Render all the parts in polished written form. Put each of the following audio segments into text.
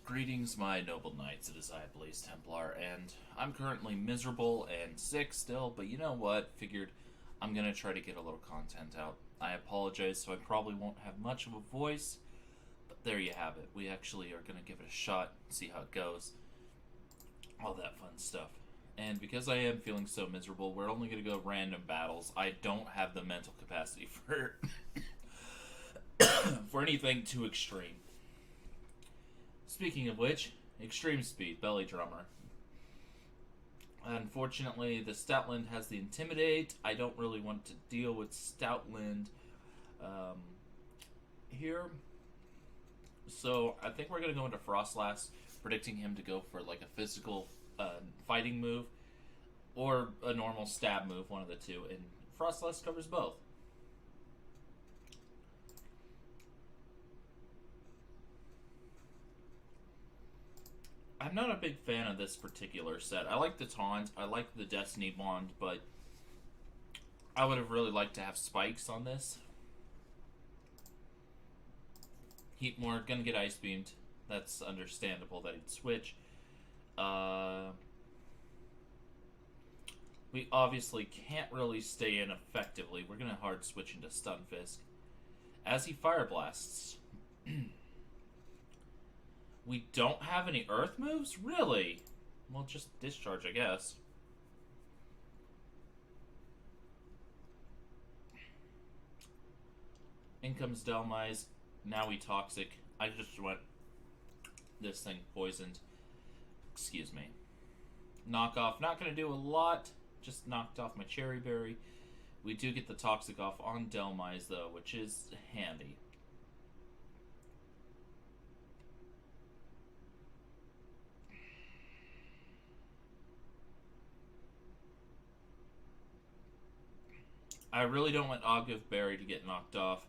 Greetings, my noble knights. It is I, Blaze Templar, and I'm currently miserable and sick still, but you know what? Figured I'm gonna try to get a little content out. I apologize, so I probably won't have much of a voice, but there you have it. We actually are gonna give it a shot, see how it goes, all that fun stuff. And because I am feeling so miserable, we're only gonna go random battles. I don't have the mental capacity for for anything too extreme. Speaking of which, Extreme Speed, Belly Drummer. Unfortunately, the Stoutland has the Intimidate. I don't really want to deal with Stoutland here. So I think we're going to go into Frostlass, predicting him to go for like a physical fighting move or a normal stab move, one of the two. And Frostlass covers both. I'm not a big fan of this particular set. I like the taunt, I like the Destiny Bond, but I would have really liked to have spikes on this. Heatmore, gonna get Ice Beamed. That's understandable that he'd switch. We obviously can't really stay in effectively. We're gonna hard switch into Stunfisk. As he Fire Blasts. We don't have any Earth moves? Really? Well, just Discharge, I guess. In comes Delmise. Now we Toxic. I just want this thing poisoned. Excuse me. Knockoff. Not going to do a lot. Just knocked off my Cherry Berry. We do get the Toxic off on Delmise, though, which is handy. I really don't want Ogre Berry to get knocked off.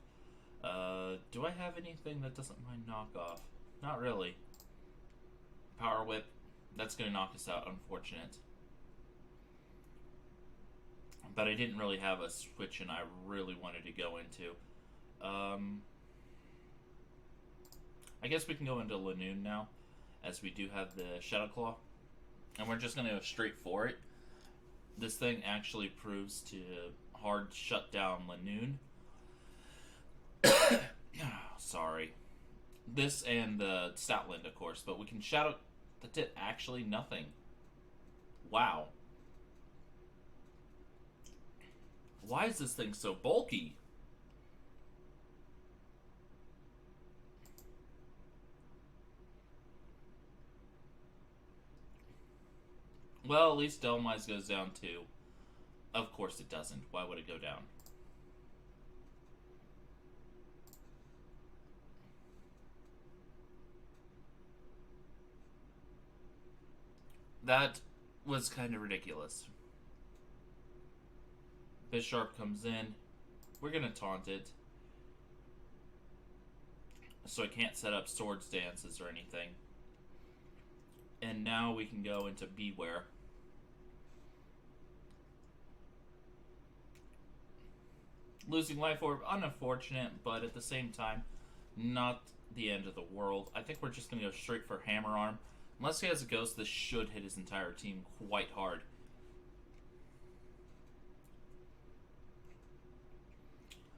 Do I have anything that doesn't mind knockoff? Not really. Power Whip. That's going to knock us out, unfortunate. But I didn't really have a switch and I really wanted to go into. I guess we can go into Lanoon now, as we do have the Shadow Claw. And we're just going to go straight for it. This thing actually proves to hard shut down Lanoon. Sorry. This and the Stoutland, of course, but we can Shadow... That did actually nothing. Wow. Why is this thing so bulky? Well, at least Delmise goes down too. Of course it doesn't. Why would it go down? That was kind of ridiculous. Bisharp comes in. We're going to taunt it. So I can't set up Swords Dances or anything. And now we can go into Beware. Losing Life Orb, unfortunate, but at the same time, not the end of the world. I think we're just going to go straight for Hammer Arm. Unless he has a Ghost, this should hit his entire team quite hard.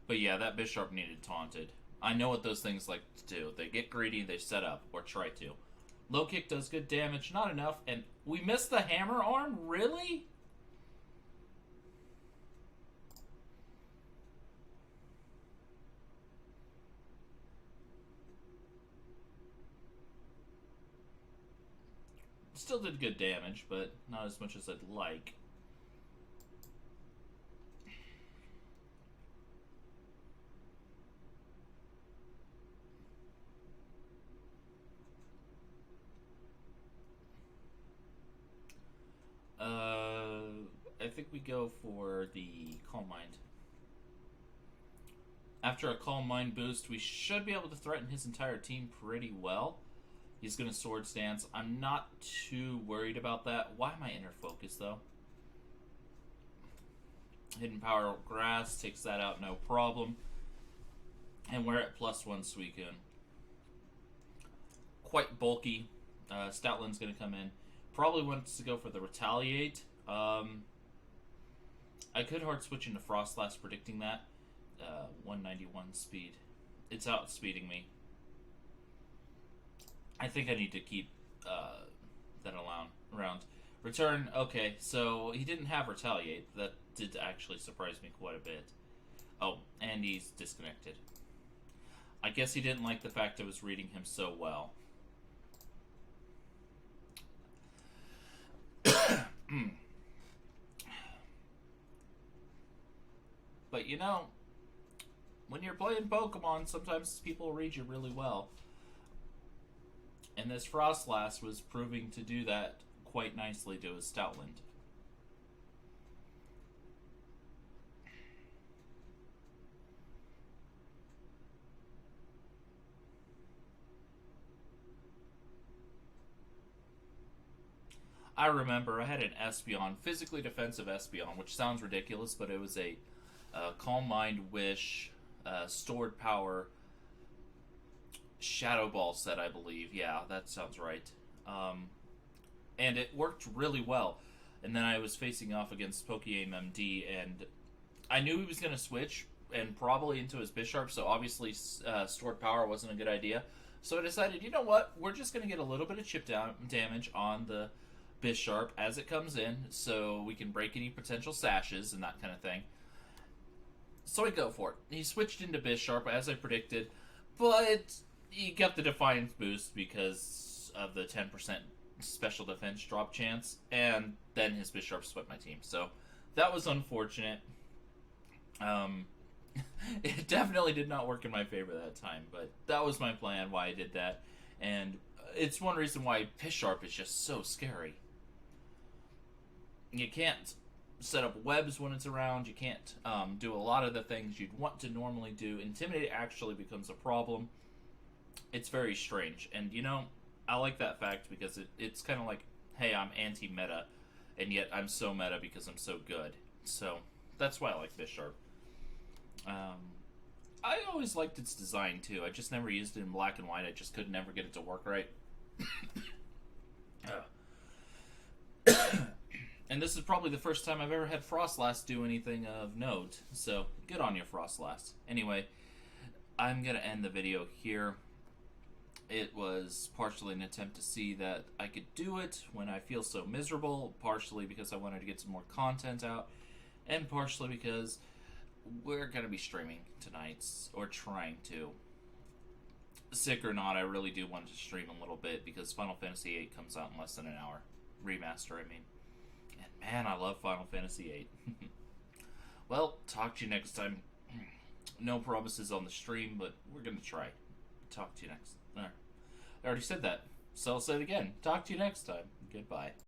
But yeah, that Bisharp needed taunted. I know what those things like to do. They get greedy, they set up, or try to. Low Kick does good damage, not enough, and we missed the Hammer Arm? Really? Still did good damage, but not as much as I'd like. I think we go for the Calm Mind. After a Calm Mind boost, we should be able to threaten his entire team pretty well. He's going to Swords Dance. I'm not too worried about that. Why am I inner focus, though? Hidden Power Grass takes that out, no problem. And we're at +1 Suicune. quite bulky. Stoutland's going to come in. Probably wants to go for the Retaliate. I could hard switch into Frostlass, predicting that. 191 speed. It's outspeeding me. I think I need to keep that around. Return, okay, so he didn't have Retaliate. That did actually surprise me quite a bit. Oh, and he's disconnected. I guess he didn't like the fact I was reading him so well. But you know, when you're playing Pokemon, sometimes people read you really well. And this Frostlass was proving to do that quite nicely to his Stoutland. I remember I had an Espeon, physically defensive Espeon, which sounds ridiculous, but it was a Calm Mind Wish, Stored Power, Shadow Ball set, I believe. Yeah, that sounds right. And it worked really well. And then I was facing off against Pokeaim MD, and I knew he was going to switch, and probably into his Bisharp, so obviously Stored Power wasn't a good idea. So I decided, you know what, we're just going to get a little bit of chip damage on the Bisharp as it comes in, so we can break any potential sashes and that kind of thing. So I go for it. He switched into Bisharp, as I predicted, but he got the Defiance boost because of the 10% special defense drop chance, and then his Bisharp swept my team. So that was unfortunate. It definitely did not work in my favor that time, but that was my plan, why I did that. And it's one reason why Bisharp is just so scary. You can't set up webs when it's around. You can't do a lot of the things you'd want to normally do. Intimidate actually becomes a problem. It's very strange. And, you know, I like that fact because it's kind of like, hey, I'm anti-meta, and yet I'm so meta because I'm so good. So that's why I like Bisharp. I always liked its design, too. I just never used it in black and white. I just could never get it to work right. And this is probably the first time I've ever had Frostlass do anything of note, so good on you, Frostlass. Anyway, I'm going to end the video here. It was partially an attempt to see that I could do it when I feel so miserable, partially because I wanted to get some more content out, and partially because we're going to be streaming tonight, or trying to. Sick or not, I really do want to stream a little bit because Final Fantasy VIII comes out in less than an hour. Remaster, I mean. And man, I love Final Fantasy VIII. Well, talk to you next time. No promises on the stream, but we're going to try. Talk to you next. I already said that, so I'll say it again. Talk to you next time. Goodbye.